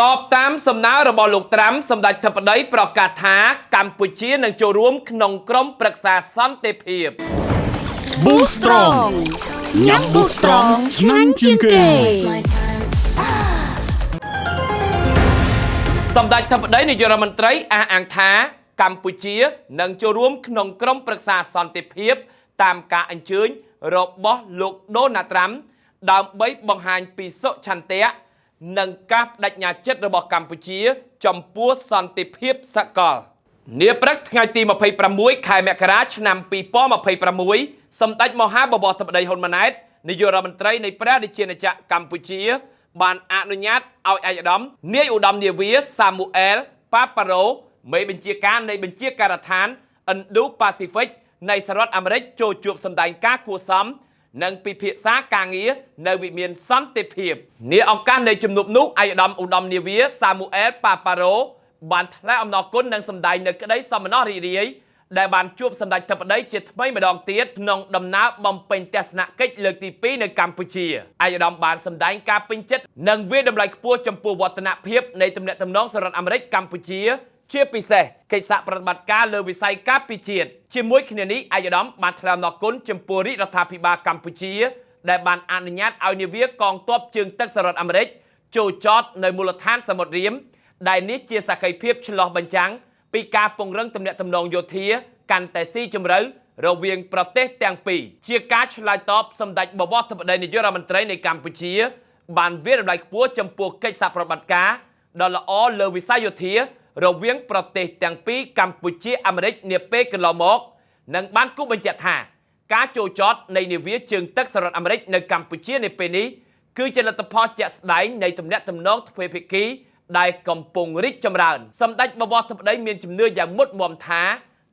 ตอบตามសំណើរបស់លោកត្រាំសម្ដេចធិបតីប្រកាសថាកម្ពុជានឹងចូលរួមក្នុងក្រុមប្រឹក្សាសន្តិភាព Boostrong ញ៉ាំ Boostrong ឆ្ងាញ់ជាងគេសម្ដេចធិបតីនាយករដ្ឋមន្ត្រីអះអាងថាកម្ពុជានឹងចូលរួមក្នុងក្រុមប្រឹក្សាសន្តិភាពតាមការអញ្ជើញរបស់លោកដូណាល់ត្រាំដើម្បីបង្ហាញពីសុឆន្ទៈនិងការបដិញ្ញាចិត្តរបស់កម្ពុជាចំពោះសន្តិភាពសកលនាព្រឹកថ្ងៃទី26ខែមករាឆ្នាំ2026សម្ដេចមហាបវរធិបតីហ៊ុនម៉ាណែតនាយករដ្ឋមន្ត្រីនៃព្រះរាជាណាចក្រកម្ពុជាបានអនុញ្ញាតឲ្យឯកឧត្តមនាយឧត្តមនាវីសាមូអែលប៉ាប៉ារ៉ូមេបញ្ជាការនៃបញ្ជាការដ្ឋាន Indo-Pacific នៃសហរដ្ឋអាមេរិកចូលជួបសម្ដែងការគួសមនិងពិភាក្សាការងារនៅវិមានសន្តិភាពនាឱកាសនៃជំនួបនោះឯកឧត្តមនាវីសាមូអែលប៉ាប៉ារ៉ូបានថ្លែងអំណរគុណនិងសម្ដែងនៅក្តីសោមនស្សរីករាយដែលបានជួបសម្ដេចធិបតីជាថ្មីម្ដងទៀតក្នុងដំណើរបំពេញទស្សនកិច្ចលើកទី2នៅកម្ពុជាឯកឧត្តមបានសម្ដែងការពេញចិត្តនិងវាយតម្លៃខ្ពស់ចំពោះវឌ្ឍនភាពនៃទំនាក់ទំនងសហរដ្ឋអាមេរិកកម្ពុជាជាពិសេសកិច្ចសហប្រតិបត្តិការលើវិស័យការពារជាតិជាមួយគ្នានេះឯកឧត្តមបានថ្លែងអំណរគុណចំពោះរាជរដ្ឋាភិបាលកម្ពុជាដែលបានអនុញ្ញាតឲ្យនាវាកងទ័ពជើងទឹកសហរដ្ឋអាមេរិកចូលចតនៅមូលដ្ឋានសមុទ្ររៀមដែលនេះជាសក្ខីភាពឆ្លោះបញ្ចាំងពីការពង្រឹងទំនាក់ទំនងយោធាកាន់តែស៊ីជម្រៅរវាងប្រទេសទាំងពីរជាការឆ្លើយតបសម្ដេចបវរធិបតីនាយករដ្ឋមន្ត្រីនៃកម្ពុជាបានវាយតម្លៃខ្ពស់ចំពោះកិច្ចសហប្រតិបត្តិការដ៏ល្អលើវិស័យយោធារវាងប្រទេសទាំងពីរកម្ពុជាអាមេរិកនាពេលកន្លងមកនិងបានគូបញ្ជាក់ថាការចូលចតនៃនាវាជើងទឹកសហរដ្ឋអាមេរិកនៅកម្ពុជានាពេលនេះគឺជាលទ្ធផលជាក់ស្ដែងនៃទំនាក់ទំនងទ្វេភាគីដែលកំពុងរីកចម្រើនសម្ដេចបវរធិបតីមានជំនឿយ៉ាងមុតមាំថា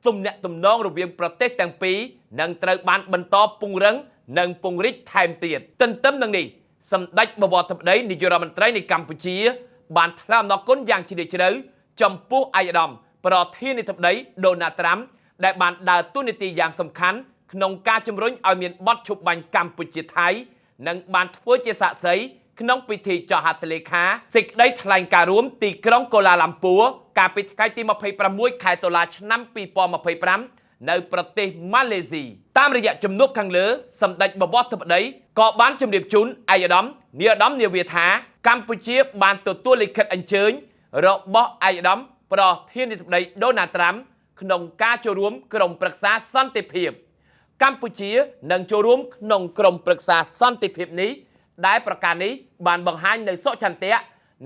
ទំនាក់ទំនងរវាងប្រទេសទាំងពីរនឹងត្រូវបានបន្តពង្រឹងនិងពង្រីកថែមទៀតទន្ទឹមនឹងនេះសម្ដេចបវរធិបតីនាយករដ្ឋមន្ត្រីនៃកម្ពុជាបានថ្លែងអំណរគុណយ៉ាងជ្រាលជ្រៅចំពោះឯកឧត្តមប្រធានាធិបតីដូណាល់ត្រាំដែលបានដើរតួនាទីយ៉ាងសំខាន់ក្នុងការជំរុញឲ្យមានបទឈប់បាញ់កម្ពុជាថៃនិងបានធ្វើជាសាក្សីក្នុងពិធីចុះហត្ថលេខាសេចក្តីថ្លែងការណ៍រួមទីក្រុងកូឡាឡាំពួរកាលពីថ្ងៃទី26ខែតុលាឆ្នាំ2025នៅប្រទេសម៉ាឡេស៊ីតាមរយៈជំនួបខាងលើសម្ដេចបវរធិបតីក៏បានជម្រាបជូនឯកឧត្តមនាវីថាកម្ពុជាបានទទួលលិខិតអញ្ជើញរបស់ឯកឧត្តមប្រធានាធិបតីដូណាល់ត្រាំក្នុងការចូលរួមក្រុមប្រឹក្សាសន្តិភាពកម្ពុជានឹងចូលរួមក្នុងក្រុមប្រឹក្សាសន្តិភាពនេះដែលប្រការនេះបានបង្ហាញនូវសុឆន្ទៈ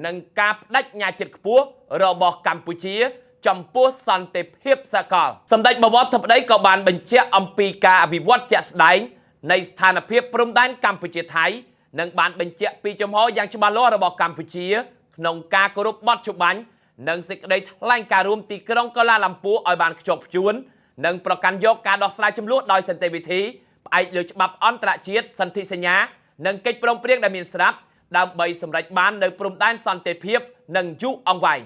និងការបដិញ្ញាចិត្តខ្ពស់របស់កម្ពុជាចំពោះសន្តិភាពសកលសម្ដេចបវរធិបតីក៏បានបញ្ជាក់អំពីការអភិវឌ្ឍជាក់ស្ដែងនៃស្ថានភាពព្រំដែនកម្ពុជាថៃនិងបានបញ្ជាក់ពីចំហយ៉ាងច្បាស់លាស់របស់កម្ពុជាក្នុងការគោរពបទច្បាញ់និងសេចក្តីថ្លែងការណ៍រួមទីក្រុងកូឡាឡាំពួរឲ្យបានខ្ជាប់ខ្ជួននិងប្រកាន់យកការដោះស្រាយជម្លោះដោយសន្តិវិធីផ្អែកលើច្បាប់អន្តរជាតិសន្ធិសញ្ញានិងកិច្ចព្រមព្រៀងដែលមានស្រាប់ដើម្បីសម្រេចបាននៅព្រំដែនសន្តិភាពនិងយូរអង្វែង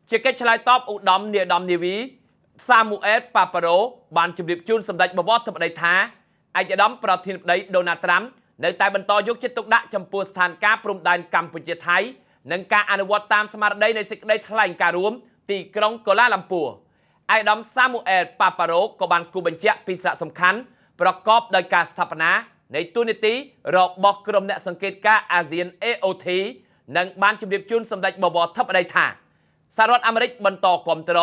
ជាកិច្ចឆ្លើយតបឧត្តមនាវីសាមូអែលប៉ាប៉ារ៉ូបានជម្រាបជូនសម្ដេចបវរធិបតីថាឯកឧត្តមប្រធានាធិបតីដូណាល់ត្រាំនៅតែបន្តយកចិត្តទុកដាក់ចំពោះស្ថានភាពព្រំដែនកម្ពុជាថៃនិងការអនុវត្តតាមស្មារតីនៃសេចក្តីថ្លែងការណ៍រួមទីក្រុងកូឡាឡាំពួរឯកឧត្តមសាមូអែលប៉ាប៉ារ៉ូក៏បានគូបញ្ជាក់ពីសារៈសំខាន់ប្រកបដោយការស្ថាបនានៃតួនាទីរបស់ក្រុមអ្នកសង្កេតការណ៍អាស៊ាន AOT និងបានជម្រាបជូនសម្ដេចបវរធិបតីថាសហរដ្ឋអាមេរិកបន្តគាំទ្រ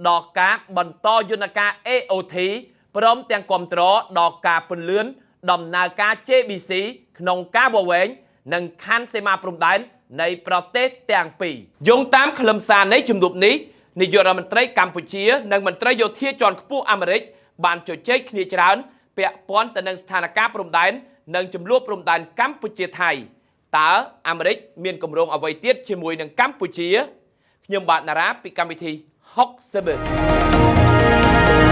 ដល់ការបន្តយន្តការ AOT ព្រមទាំងគាំទ្រដល់ការពន្លឿនដំណើរការ JBC ក្នុងការវាស់វែងនិងខណ្ឌសីមាព្រំដែននៃប្រទេសទាំងពីរយោងតាមខ្លឹមសារនៃជំនួបនេះនាយករដ្ឋមន្ត្រីកម្ពុជានិងមន្ត្រីយោធាជាន់ខ្ពស់អាមេរិកបានជជែកគ្នាច្រើនពាក់ព័ន្ធទៅនឹងស្ថានភាពព្រំដែននិងចំនួនព្រំដែនកម្ពុជាថៃតើអាមេរិកមានគម្រោងអ្វីទៀតជាមួយនឹងកម្ពុជាខ្ញុំបាទណារ៉ាពីកម្មវិធី60